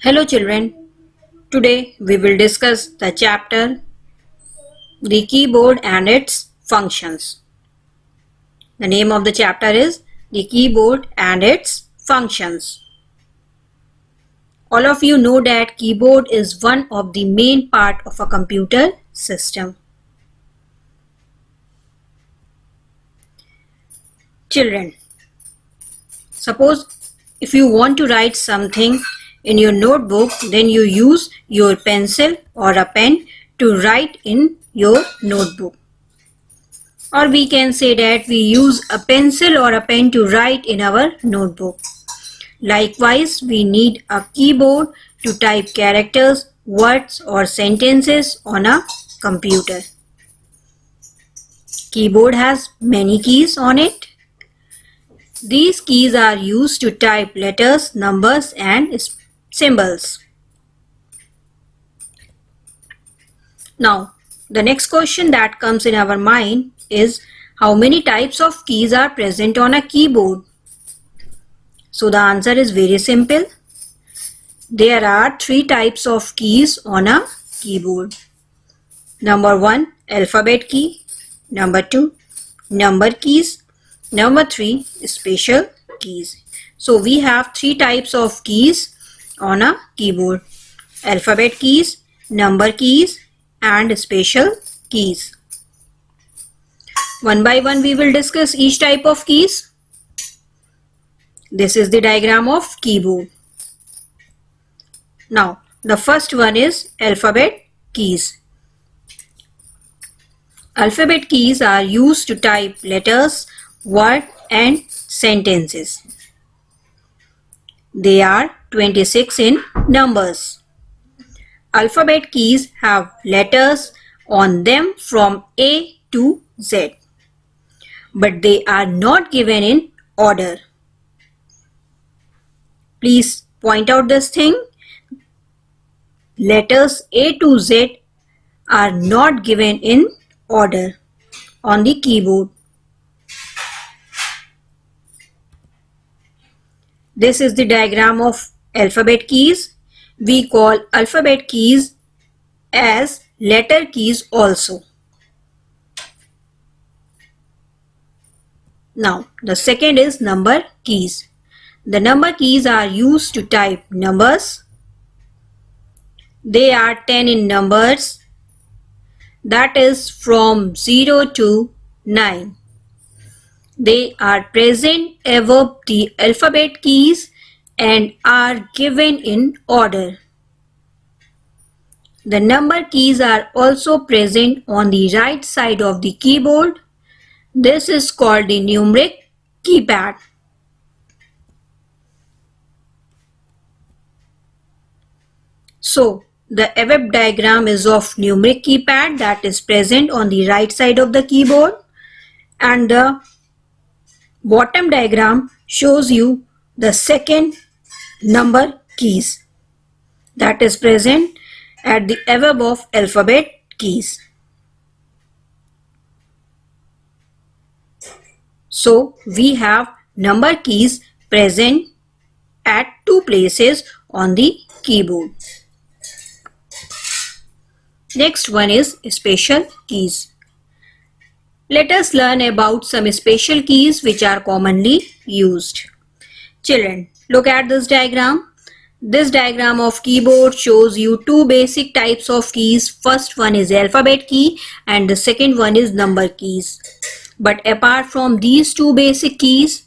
Hello children, today we will discuss the chapter The Keyboard and its Functions. The name of the chapter is The Keyboard and its Functions. All of you know that keyboard is one of the main part of a computer system. Children, suppose if you want to write something in your notebook, then you use your pencil or a pen to write in your notebook. Or we can say that we use a pencil or a pen to write in our notebook. Likewise, we need a keyboard to type characters, words or sentences on a computer. Keyboard has many keys on it. These keys are used to type letters, numbers and symbols. Now, the next question that comes in our mind is how many types of keys are present on a keyboard? So the answer is very simple. There are 3 types of keys on a keyboard. Number 1, alphabet key. Number 2, number keys. Number 3, special keys. So we have 3 types of keys on a keyboard. Alphabet keys, number keys and special keys. One by one we will discuss each type of keys. This is the diagram of keyboard. Now the first one is alphabet keys. Alphabet keys are used to type letters, words and sentences. They are 26 in numbers. Alphabet keys have letters on them from A to Z, but they are not given in order. Please point out this thing. Letters A to Z are not given in order on the keyboard. This is the diagram of alphabet keys. We call alphabet keys as letter keys also. Now the second is number keys. The number keys are used to type numbers. They are 10 in numbers, that is from 0 to 9. They are present above the alphabet keys and are given in order. The number keys are also present on the right side of the keyboard. This is called the numeric keypad. So the above diagram is of numeric keypad that is present on the right side of the keyboard, and the bottom diagram shows you the second number keys that is present at the above of alphabet keys. So we have number keys present at 2 places on the keyboard. Next one is special keys. Let us learn about some special keys which are commonly used. Children, look at this diagram. This diagram of keyboard shows you 2 basic types of keys. First one is alphabet key and the second one is number keys. But apart from these 2 basic keys,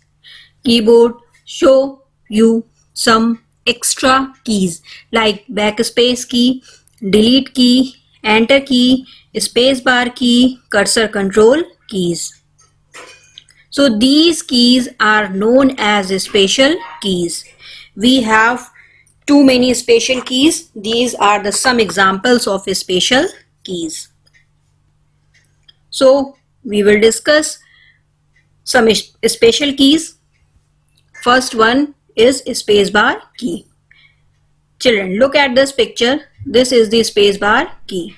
keyboard show you some extra keys like backspace key, delete key, enter key, space bar key, cursor control keys. So these keys are known as special keys. We have too many special keys. These are the some examples of special keys. So we will discuss some special keys. First one is space bar key. Children, look at this picture. This is the space bar key.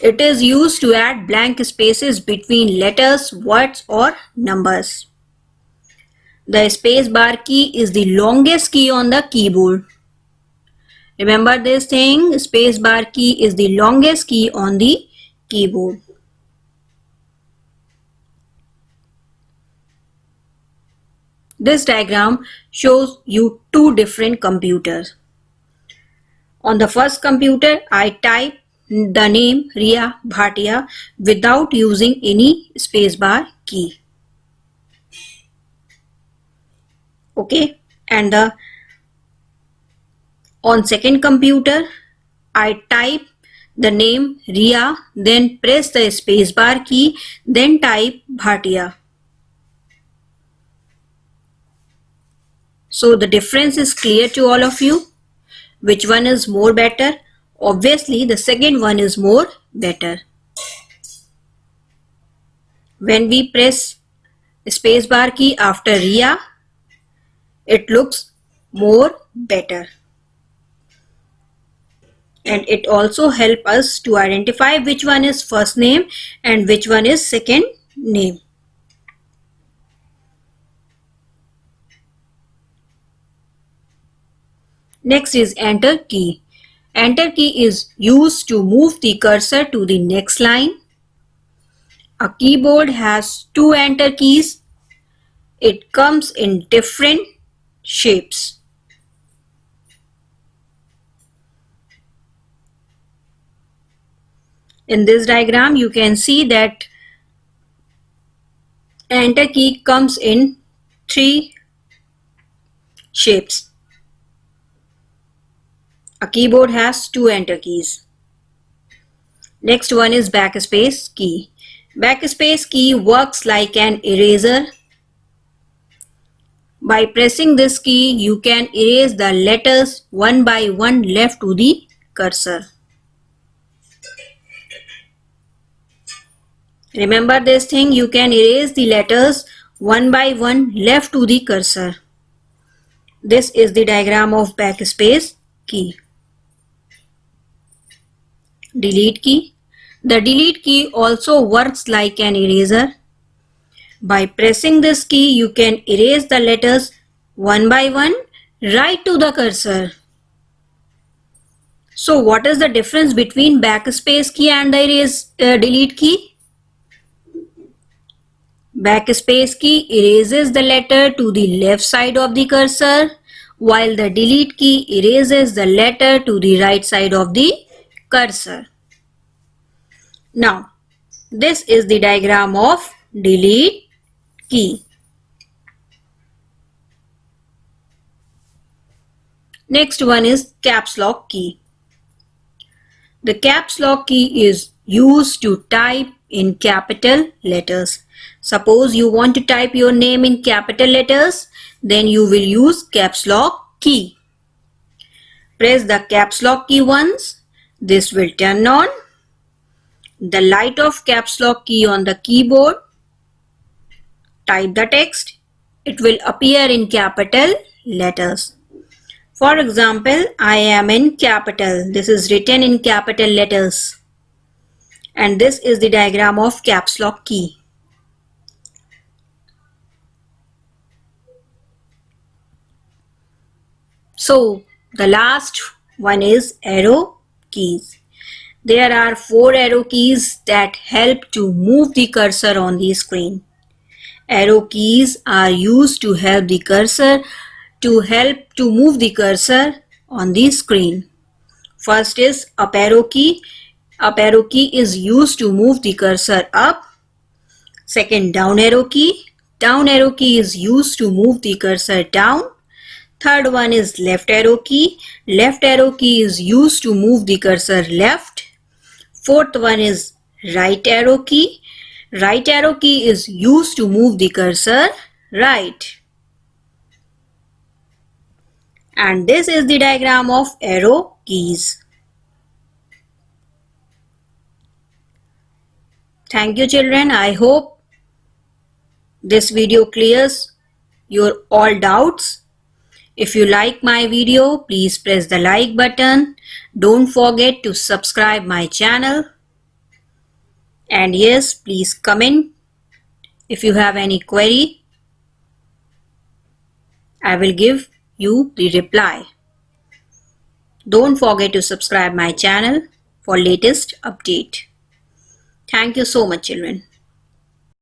It is used to add blank spaces between letters, words or numbers. The space bar key is the longest key on the keyboard. Remember this thing, space bar key is the longest key on the keyboard. This diagram shows you two different computers. On the first computer, I type the name Riya Bhatia without using any spacebar key. Okay, and on second computer, I type the name Riya, then press the spacebar key, then type Bhatia. So the difference is clear to all of you. Which one is more better? Obviously, the second one is more better. When we press spacebar key after Riya, it looks more better. And it also helps us to identify which one is first name and which one is second name. Next is enter key. Enter key is used to move the cursor to the next line. A keyboard has two enter keys. It comes in different shapes. In this diagram, you can see that enter key comes in three shapes. A keyboard has two enter keys. Next one is backspace key. Backspace key works like an eraser. By pressing this key, you can erase the letters one by one left to the cursor. Remember this thing, you can erase the letters one by one left to the cursor. This is the diagram of backspace key. Delete key. The delete key also works like an eraser. By pressing this key, you can erase the letters one by one right to the cursor. So what is the difference between backspace key and the delete key? Backspace key erases the letter to the left side of the cursor, while the delete key erases the letter to the right side of the cursor. Now, this is the diagram of delete key. Next one is caps lock key. The caps lock key is used to type in capital letters. Suppose you want to type your name in capital letters, then you will use caps lock key. Press the caps lock key once. This will turn on. The light of caps lock key on the keyboard. Type the text. It will appear in capital letters. For example, I am in capital. This is written in capital letters. And this is the diagram of caps lock key. So the last one is arrow keys. There are 4 arrow keys that help to move the cursor on the screen. Arrow keys are used to help the cursor to move the cursor on the screen. First is up arrow key. Up arrow key is used to move the cursor up. Second, down arrow key. Down arrow key is used to move the cursor down. Third one is left arrow key. Left arrow key is used to move the cursor left. Fourth one is right arrow key. Right arrow key is used to move the cursor right. And this is the diagram of arrow keys. Thank you children. I hope this video clears your all doubts. If you like my video, please press the like button. Don't forget to subscribe my channel. And yes, please comment if you have any query. I will give you the reply. Don't forget to subscribe my channel for latest update. Thank you so much, children.